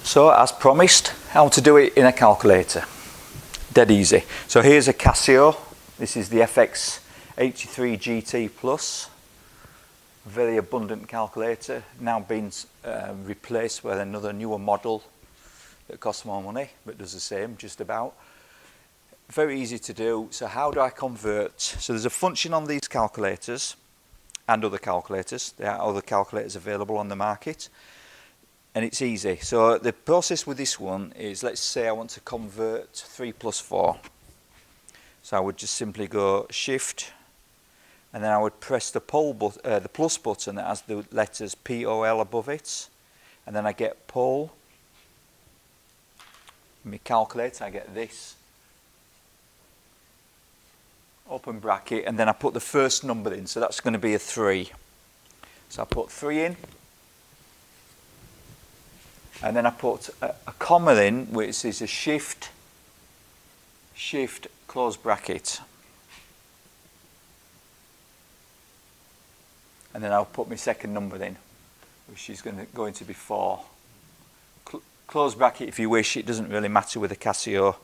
So as promised, how to do it in a calculator. Dead easy. So here's a Casio. This is the FX83 GT Plus. Very abundant calculator. Now been replaced with another newer model that costs more money but does the same just about. Very easy to do. So how do I convert? So there's a function on these calculators and other calculators. There are other calculators available on the market. And it's easy. So the process with this one is, let's say I want to convert 3 plus 4. So I would just simply go Shift, and then I would press the plus button that has the letters POL above it, and then I get pole. Let me calculate. I get this. Open bracket, and then I put the first number in. So that's going to be a 3. So I put 3 in. And then I put a comma in, which is a shift, close bracket. And then I'll put my second number in, which is going to be 4. Close bracket if you wish, it doesn't really matter with a Casio.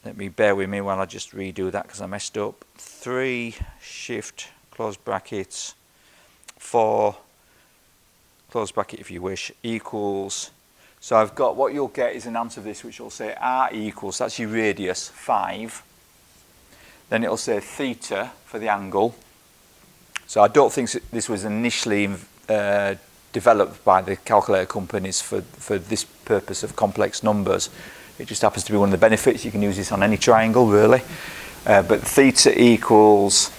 Let me bear with me while I just redo that because I messed up. 3, shift, close brackets, 4, close bracket if you wish, equals. So I've got, what you'll get is an answer to this which will say R equals, that's your radius, 5. Then it'll say theta for the angle. So I don't think this was initially developed by the calculator companies for this purpose of complex numbers. It just happens to be one of the benefits. You can use this on any triangle really. But theta equals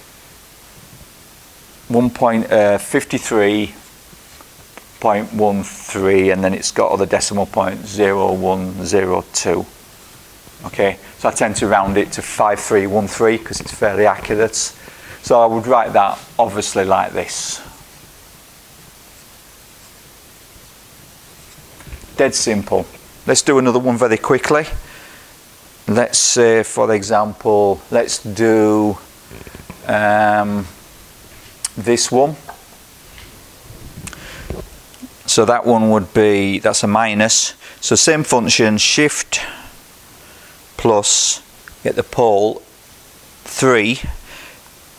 1.53.13, and then it's got other decimal points 0.102. Okay, so I tend to round it to 5313 because it's fairly accurate. So I would write that obviously like this. Dead simple. Let's do another one very quickly. Let's say, for example, let's do this one. So that one would be, that's a minus. So same function, shift plus, get the pole, 3,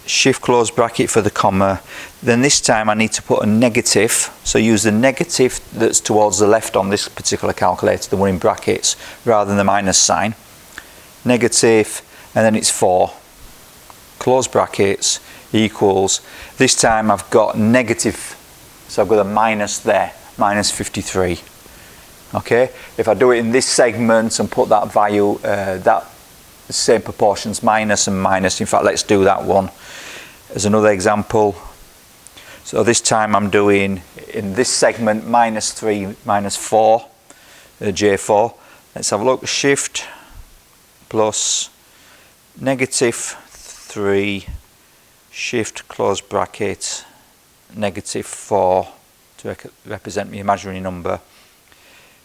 shift close bracket for the comma. Then this time I need to put a negative. So use the negative that's towards the left on this particular calculator, the one in brackets, rather than the minus sign. Negative, and then it's 4. Close brackets equals, this time I've got negative, so I've got a minus there, minus 53. Okay, if I do it in this segment and put that value, that same proportions, minus and minus. In fact, let's do that one as another example. So this time I'm doing, in this segment, minus 3, minus 4, J4. Let's have a look, shift plus negative 3, shift close bracket, negative 4 to represent my imaginary number,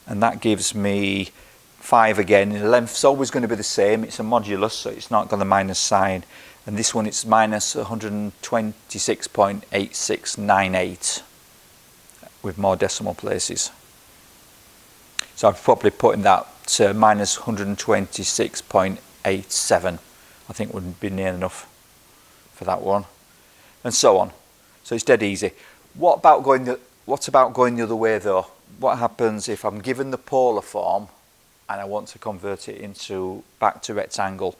and that gives me 5 again. The length's always going to be the same, it's a modulus, so it's not got the minus sign, and this one it's minus 126.8698 with more decimal places. So I've probably put in that minus 126.87. I think would be near enough for that one, and so on. So it's dead easy. What about going the other way though? What happens if I'm given the polar form and I want to convert it back to rectangle?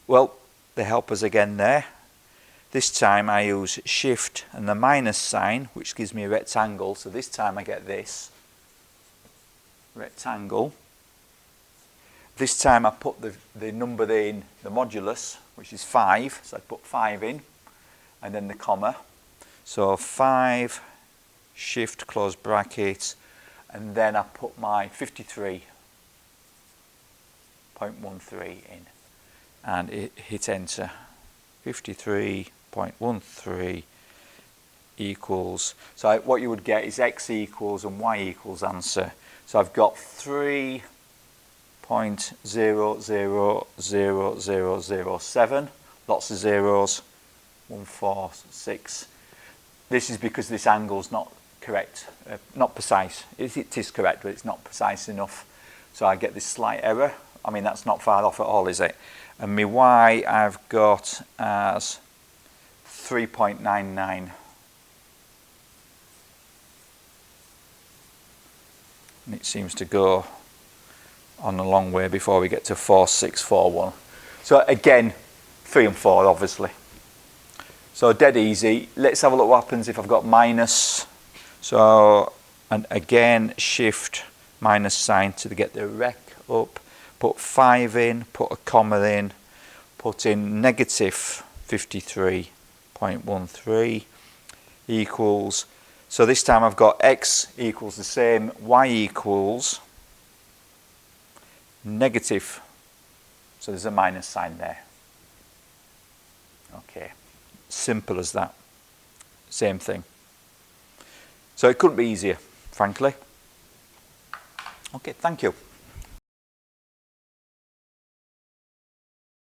Well, they help us again there. This time I use shift and the minus sign, which gives me a rectangle. So this time I get this rectangle. This time I put the number in, the modulus, which is 5. So I put 5 in, and then the comma. So 5, shift, close bracket, and then I put my 53.13 in, and hit enter. 53.13 equals, so what you would get is x equals and y equals answer. So I've got 3.000007, lots of zeros, 1, 4, 6. This is because this angle's not correct, not precise. It is correct, but it's not precise enough. So I get this slight error. I mean, that's not far off at all, is it? And my y I've got as 3.99. And it seems to go on a long way before we get to 4641. So again, 3 and 4 obviously. So dead easy. Let's have a look what happens if I've got minus. So, and again, shift minus sign to get the rec up. Put 5 in, put a comma in, put in negative 53.13 equals. So this time I've got x equals the same, y equals negative. So there's a minus sign there. Okay, simple as that. Same thing. So it couldn't be easier, frankly. Okay, thank you.